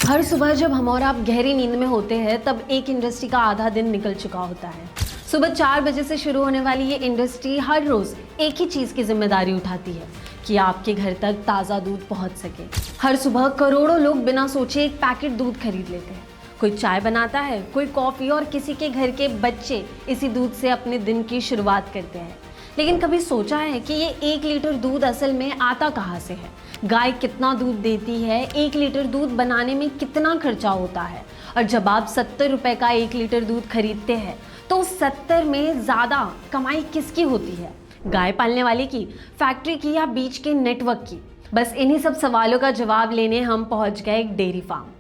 हर सुबह जब हम और आप गहरी नींद में होते हैं तब एक इंडस्ट्री का आधा दिन निकल चुका होता है। सुबह 4 बजे से शुरू होने वाली ये इंडस्ट्री हर रोज एक ही चीज की जिम्मेदारी उठाती है कि आपके घर तक ताज़ा दूध पहुंच सके। हर सुबह करोड़ों लोग बिना सोचे एक पैकेट दूध खरीद लेते हैं। कोई चाय बनाता है, कोई कॉफ़ी और किसी के घर के बच्चे इसी दूध से अपने दिन की शुरुआत करते हैं। लेकिन कभी सोचा है कि ये 1 लीटर दूध असल में आता कहाँ से है? गाय कितना दूध देती है? 1 लीटर दूध बनाने में कितना खर्चा होता है? और जब आप 70 रुपये का 1 लीटर दूध खरीदते हैं तो 70 में ज़्यादा कमाई किसकी होती है? गाय पालने वाले की, फैक्ट्री की या बीच के नेटवर्क की? बस इन्हीं सब सवालों का जवाब लेने हम पहुंच गए एक डेयरी फार्म।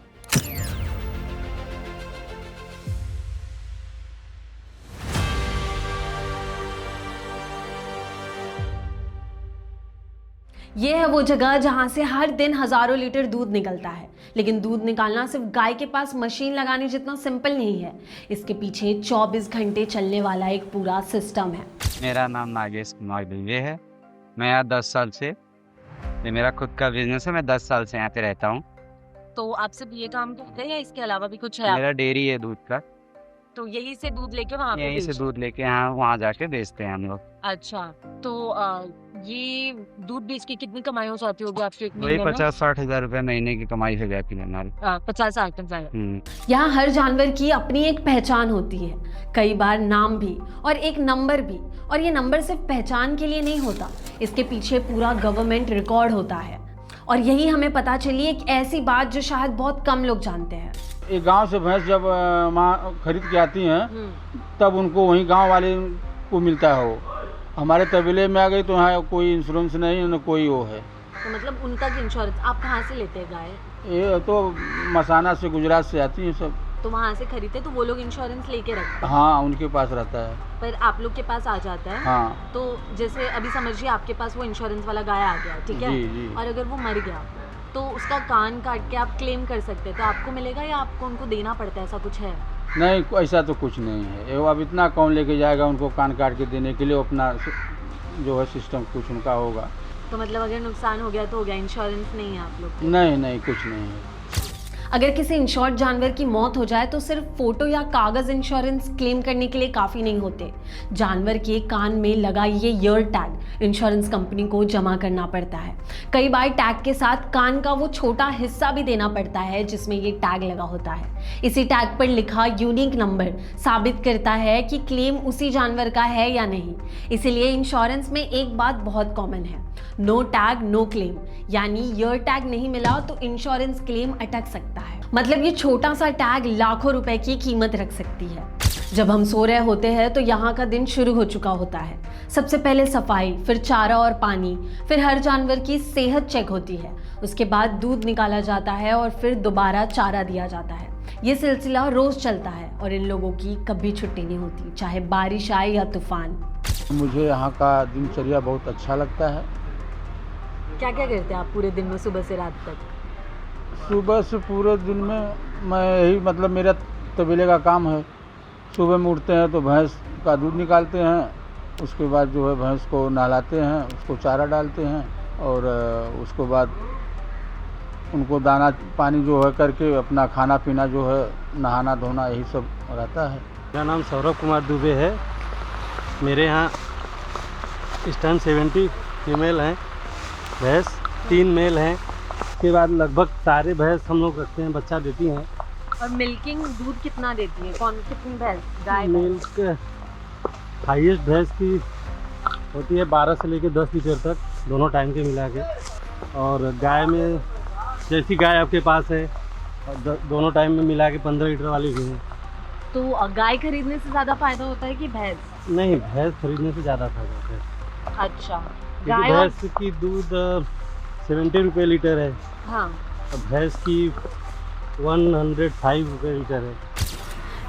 ये है वो जगह जहां से हर दिन हजारों लीटर दूध निकलता है। लेकिन दूध निकालना सिर्फ गाय के पास मशीन लगाने जितना सिंपल नहीं है। इसके पीछे 24 घंटे चलने वाला एक पूरा सिस्टम है। मेरा नाम नागेश कुमार दुबे है। मैं यहाँ 10 साल से, ये मेरा खुद का बिजनेस है। मैं 10 साल से यहाँ पे रहता हूँ। तो आप सिर्फ ये काम करते हैं या इसके अलावा भी कुछ है? मेरा डेयरी है दूध का। तो यही से दूध लेके वहाँ पे यहीं से बेचते दूध लेके यहाँ वहाँ जाके बेचते हैं हम लोग। हैं? अच्छा, तो ये दूध बेच के कितनी कमाई हो जाती होगी आपके एक वही महीने में? 50-60 हज़ार रुपये महीने की कमाई हो जाती है हमारी। 50-60 हजार। यहाँ हर जानवर की अपनी एक पहचान होती है, कई बार नाम भी और एक नंबर भी। और ये नंबर सिर्फ पहचान के लिए नहीं होता, इसके पीछे पूरा गवर्नमेंट रिकॉर्ड होता है। और यही हमें पता चली एक ऐसी बात जो शायद बहुत कम लोग जानते हैं। एक गांव से भैंस जब माँ खरीद के आती हैं तब उनको वहीं गांव वाले को मिलता है। वो हमारे तबेले में आ गई तो यहाँ कोई इंश्योरेंस नहीं है, न कोई वो है। तो मतलब उनका इंश्योरेंस आप कहाँ से लेते हैं गाय? ये तो मसाना से, गुजरात से आती हैं सब। तो वहाँ से खरीदते तो वो लोग इंश्योरेंस लेके रखते हैं? हाँ, उनके पास रहता है। पर आप लोग के पास आ जाता है? हाँ। तो जैसे अभी समझिए आपके पास वो इंश्योरेंस वाला गाय आ गया, ठीक है? जी, जी। और अगर वो मर गया तो उसका कान काट के आप क्लेम कर सकते हैं, तो आपको मिलेगा या आपको उनको देना पड़ता है? ऐसा कुछ है? नहीं, ऐसा तो कुछ नहीं है। वो अब इतना कौन लेके जाएगा उनको कान काट के देने के लिए? अपना जो है सिस्टम कुछ उनका होगा। तो मतलब अगर नुकसान हो गया तो हो गया, इंश्योरेंस नहीं है आप लोग को? नहीं, कुछ नहीं है। अगर किसी इंश्योर्ड जानवर की मौत हो जाए तो सिर्फ फोटो या कागज इंश्योरेंस क्लेम करने के लिए काफ़ी नहीं होते। जानवर के कान में लगा ये ईयर टैग इंश्योरेंस कंपनी को जमा करना पड़ता है। कई बार टैग के साथ कान का वो छोटा हिस्सा भी देना पड़ता है जिसमें ये टैग लगा होता है। इसी टैग पर लिखा यूनिक नंबर साबित करता है कि क्लेम उसी जानवर का है या नहीं। इसीलिए इंश्योरेंस में एक बात बहुत कॉमन है, नो टैग नो क्लेम। यानी ईयर टैग नहीं मिला तो इंश्योरेंस क्लेम अटक सकता है। मतलब ये छोटा सा टैग लाखों रुपए की कीमत रख सकती है। जब हम सो रहे होते हैं तो यहाँ का दिन शुरू हो चुका होता है। सबसे पहले सफाई, फिर चारा और पानी, फिर हर जानवर की सेहत चेक होती है। उसके बाद दूध निकाला जाता है और फिर दोबारा चारा दिया जाता है। ये सिलसिला रोज चलता है और इन लोगों की कभी छुट्टी नहीं होती, चाहे बारिश आए या तूफान। मुझे यहाँ का दिनचर्या बहुत अच्छा लगता है। क्या क्या करते हैं आप पूरे दिन में सुबह से रात तक? सुबह से पूरे दिन में मैं यही, मतलब मेरा तबेले का काम है। सुबह में उठते हैं तो भैंस का दूध निकालते हैं, उसके बाद जो है भैंस को नहलाते हैं, उसको चारा डालते हैं और उसके बाद उनको दाना पानी जो है करके अपना खाना पीना जो है, नहाना धोना, यही सब रहता है। मेरा नाम सौरभ कुमार दुबे है। मेरे यहाँ इस टाइम 70 फीमेल हैं भैंस, 3 मेल हैं। उसके बाद लगभग सारे भैंस हम लोग रखते हैं, बच्चा देती हैं। और मिल्किंग दूध कितना देती है? कितनी भैंस? गाय? मिल्क हाईएस्ट भैंस की होती है 12 से लेकर 10 लीटर तक, दोनों टाइम के मिला के। और गाय में जैसी गाय आपके पास है, दोनों टाइम में मिला के 15 लीटर वाली भी है। तो गाय खरीदने से ज़्यादा फायदा होता है कि भैंस? नहीं, भैंस खरीदने से ज़्यादा फायदा होता है। अच्छा, क्योंकि भैंस की दूध 70 रुपये लीटर है। हाँ। और भैंस की 105 रुपये लीटर है।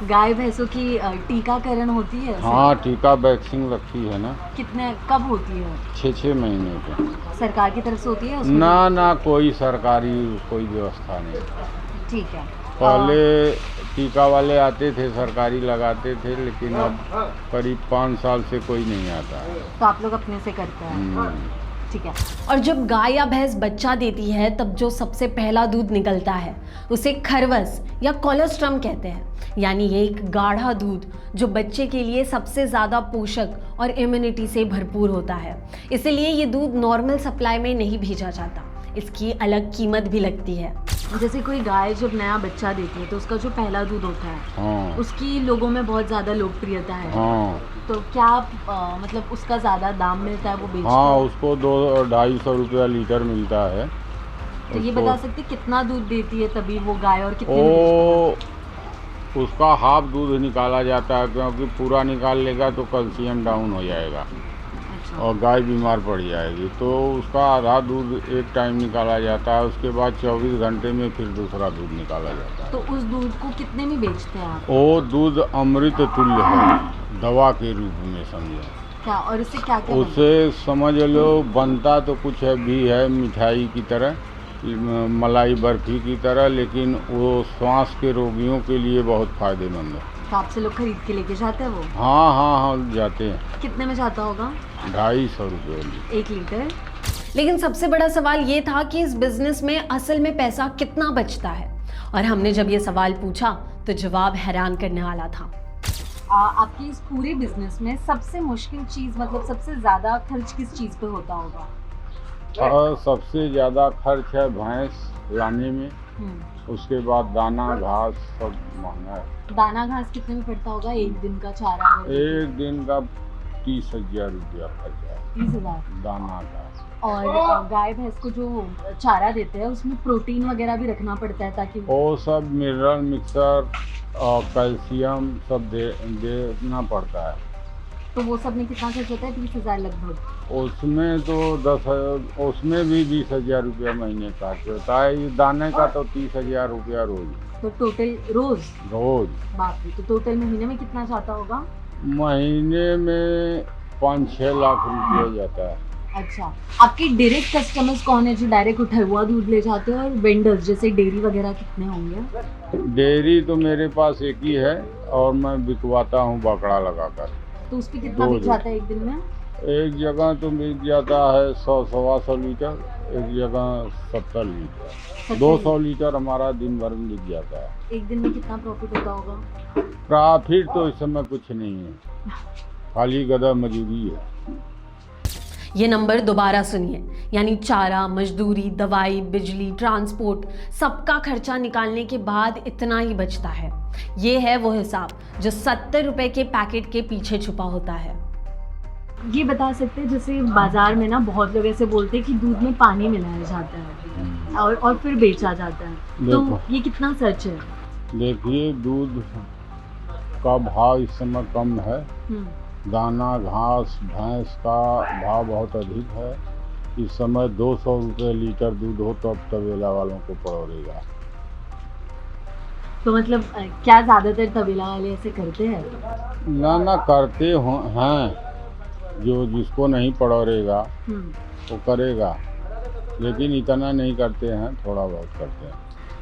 गाय भैंसों की टीकाकरण होती है? हाँ, टीका वैक्सीन रखी है ना। कितने कब होती है? 6 महीने पे। सरकार की तरफ से होती है उसमें? ना, कोई सरकारी कोई व्यवस्था नहीं। ठीक है। पहले टीका वाले आते थे, सरकारी लगाते थे, लेकिन अब करीब 5 साल से कोई नहीं आता है। तो आप लोग अपने से करते हैं? ठीक है। और जब गाय या भैंस बच्चा देती है तब जो सबसे पहला दूध निकलता है उसे खरवस या कोलोस्ट्रम कहते हैं। यानी ये एक गाढ़ा दूध जो बच्चे के लिए सबसे ज़्यादा पोषक और इम्यूनिटी से भरपूर होता है। इसलिए ये दूध नॉर्मल सप्लाई में नहीं भेजा जाता, इसकी अलग कीमत भी लगती है। जैसे कोई गाय जब नया बच्चा देती है तो उसका जो पहला दूध होता है हाँ उसकी लोगों में बहुत ज़्यादा लोकप्रियता है। हाँ तो क्या आप मतलब उसका ज़्यादा दाम मिलता है वो बेचते हाँ, हैं? उसको 200-250 रुपया लीटर मिलता है। तो ये उसको- बता सकते हैं कितना दूध देती है तभी वो गाय और कितने में बेचते हैं? उसका हाफ दूध निकाला जाता है, क्योंकि पूरा निकाल लेगा तो कैल्शियम डाउन हो जाएगा अच्छा। और गाय बीमार पड़ जाएगी। तो उसका आधा दूध एक टाइम निकाला जाता है, उसके बाद 24 घंटे में फिर दूसरा दूध निकाला जाता है। तो उस दूध को कितने में बेचते हैं आप? वो दूध अमृत तुल्य है, दवा के रूप में समझो। क्या और इससे क्या क्या बनता उसे समझ लो बनता तो कुछ है भी है मिठाई की तरह, मलाई बर्फी की तरह, लेकिन वो श्वास के रोगियों के लिए बहुत फायदेमंद है। है? तो आपसे लोग खरीद के लेके जाते हैं वो? हाँ हाँ हाँ, जाते हैं। कितने में जाता होगा 250 रुपये। 1 लीटर? लेकिन सबसे बड़ा सवाल ये था कि इस बिजनेस में असल में पैसा कितना बचता है। और हमने जब ये सवाल पूछा तो जवाब हैरान करने वाला था। आपके इस पूरे बिजनेस में सबसे मुश्किल चीज़ मतलब सबसे ज़्यादा खर्च किस चीज़ पे होता होगा? और सबसे ज़्यादा खर्च है भैंस लाने में, उसके बाद दाना घास सब महंगा है। दाना घास कितने में पड़ता होगा एक दिन का चारा? एक दिन का 30,000 रुपया खर्चा है 30,000। दाना घास। और गाय भैंस को जो चारा देते हैं उसमें प्रोटीन वगैरह भी रखना पड़ता है ताकि वो सब मिनरल मिक्सर और कैल्शियम सब देना पड़ता है। तो वो सब में कितना खर्च होता है? 30,000 लगभग। उसमें तो 10, उसमें भी 20,000 रुपया महीने का खर्च होता है। ये दाने का तो 30,000 रुपया रोज तो टोटल रोज? रोज। बाप रे, तो टोटल महीने में कितना जाता होगा? महीने में 5-6 लाख रुपया जाता है। अच्छा, आपके डायरेक्ट कस्टमर्स कौन है जो डायरेक्ट उठा हुआ दूध ले जाते हैं? और वेंडर्स जैसे डेयरी वगैरह कितने होंगे? डेयरी तो मेरे पास एक ही है और मैं बिकवाता हूँ बाकड़ा लगाकर। तो उस पर कितना दो बिक जाता है एक दिन में? एक जगह तो बिक जाता है 100-125 लीटर, एक जगह 70 लीटर। 200 लीटर हमारा दिन भर में बिक जाता है। एक दिन में कितना प्रॉफिट होता होगा? प्रॉफिट तो इस समय कुछ नहीं है, खाली गधा मजूरी है। ये नंबर दोबारा सुनिए, यानी चारा, मजदूरी, दवाई, बिजली, ट्रांसपोर्ट, सबका खर्चा निकालने के बाद इतना ही बचता है। ये है वो हिसाब जो 70 रुपए के पैकेट के पीछे छुपा होता है। ये बता सकते हैं जैसे बाजार में ना बहुत लोग ऐसे बोलते हैं कि दूध में पानी मिलाया जाता है और फिर बेचा जाता है, तो देखो। ये कितना सच है? देखिए, दूध का भाव इस समय कम है, दाना घास भैंस का भाव बहुत अधिक है। इस समय 200 रुपये लीटर दूध हो तो अब तबेला वालों को पड़ोरेगा। तो मतलब क्या ज़्यादातर तबेला वाले ऐसे करते हैं? ना करते हैं, जो जिसको नहीं पड़ोरेगा वो करेगा, लेकिन इतना नहीं करते हैं, थोड़ा बहुत करते हैं।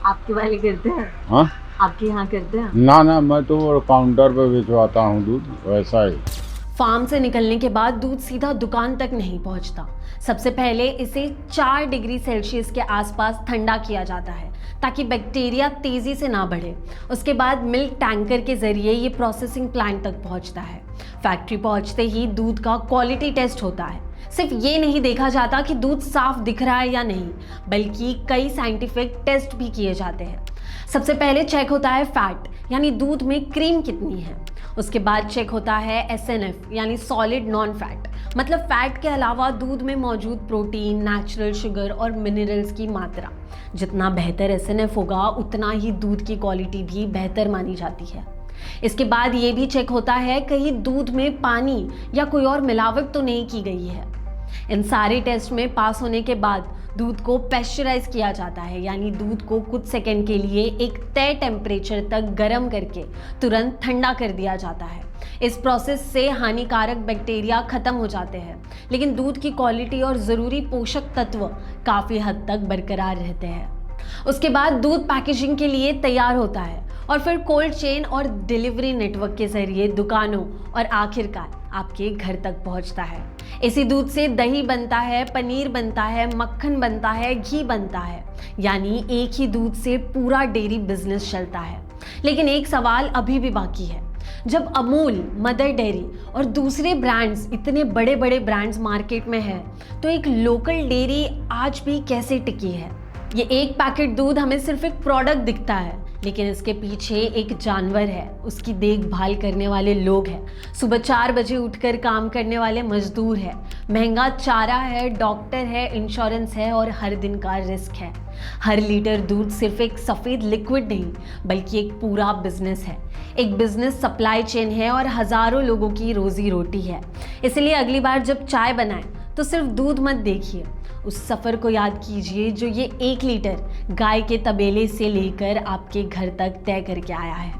आपके वाले करते हैं? हाँ, आपके यहाँ करते हैं? ना मैं तो काउंटर पे भिजवाता हूँ दूध, वैसा ही। फार्म से निकलने के बाद दूध सीधा दुकान तक नहीं पहुंचता। सबसे पहले इसे 4 डिग्री सेल्सियस के आसपास ठंडा किया जाता है ताकि बैक्टीरिया तेज़ी से ना बढ़े। उसके बाद मिल्क टैंकर के ज़रिए ये प्रोसेसिंग प्लांट तक पहुंचता है। फैक्ट्री पहुंचते ही दूध का क्वालिटी टेस्ट होता है। सिर्फ ये नहीं देखा जाता कि दूध साफ दिख रहा है या नहीं, बल्कि कई साइंटिफिक टेस्ट भी किए जाते हैं। सबसे पहले चेक होता है फैट, यानी दूध में क्रीम कितनी है। उसके बाद चेक होता है SNF, यानी सॉलिड नॉन फैट, मतलब फैट के अलावा दूध में मौजूद प्रोटीन, नेचुरल शुगर और मिनरल्स की मात्रा। जितना बेहतर SNF होगा उतना ही दूध की क्वालिटी भी बेहतर मानी जाती है। इसके बाद ये भी चेक होता है कहीं दूध में पानी या कोई और मिलावट तो नहीं की गई है। इन सारे टेस्ट में पास होने के बाद दूध को पेस्चराइज किया जाता है, यानी दूध को कुछ सेकंड के लिए एक तय टेम्परेचर तक गर्म करके तुरंत ठंडा कर दिया जाता है। इस प्रोसेस से हानिकारक बैक्टीरिया खत्म हो जाते हैं, लेकिन दूध की क्वालिटी और ज़रूरी पोषक तत्व काफ़ी हद तक बरकरार रहते हैं। उसके बाद दूध पैकेजिंग के लिए तैयार होता है और फिर कोल्ड चेन और डिलीवरी नेटवर्क के जरिए दुकानों और आखिरकार आपके घर तक पहुंचता है। इसी दूध से दही बनता है, पनीर बनता है, मक्खन बनता है, घी बनता है, यानी एक ही दूध से पूरा डेयरी बिजनेस चलता है। लेकिन एक सवाल अभी भी बाकी है, जब अमूल, मदर डेयरी और दूसरे ब्रांड्स, इतने बड़े बड़े ब्रांड्स मार्केट में है, तो एक लोकल डेयरी आज भी कैसे टिकी है? ये एक पैकेट दूध हमें सिर्फ एक प्रोडक्ट दिखता है, लेकिन इसके पीछे एक जानवर है, उसकी देखभाल करने वाले लोग हैं, सुबह 4 बजे उठकर काम करने वाले मजदूर हैं, महंगा चारा है, डॉक्टर है, इंश्योरेंस है और हर दिन का रिस्क है। हर लीटर दूध सिर्फ एक सफ़ेद लिक्विड नहीं, बल्कि एक पूरा बिजनेस है। एक बिजनेस सप्लाई चेन है और हज़ारों लोगों की रोजी रोटी है। इसलिए अगली बार जब चाय बनाएं तो सिर्फ दूध मत देखिए, उस सफ़र को याद कीजिए जो ये 1 लीटर गाय के तबेले से लेकर आपके घर तक तय करके आया है।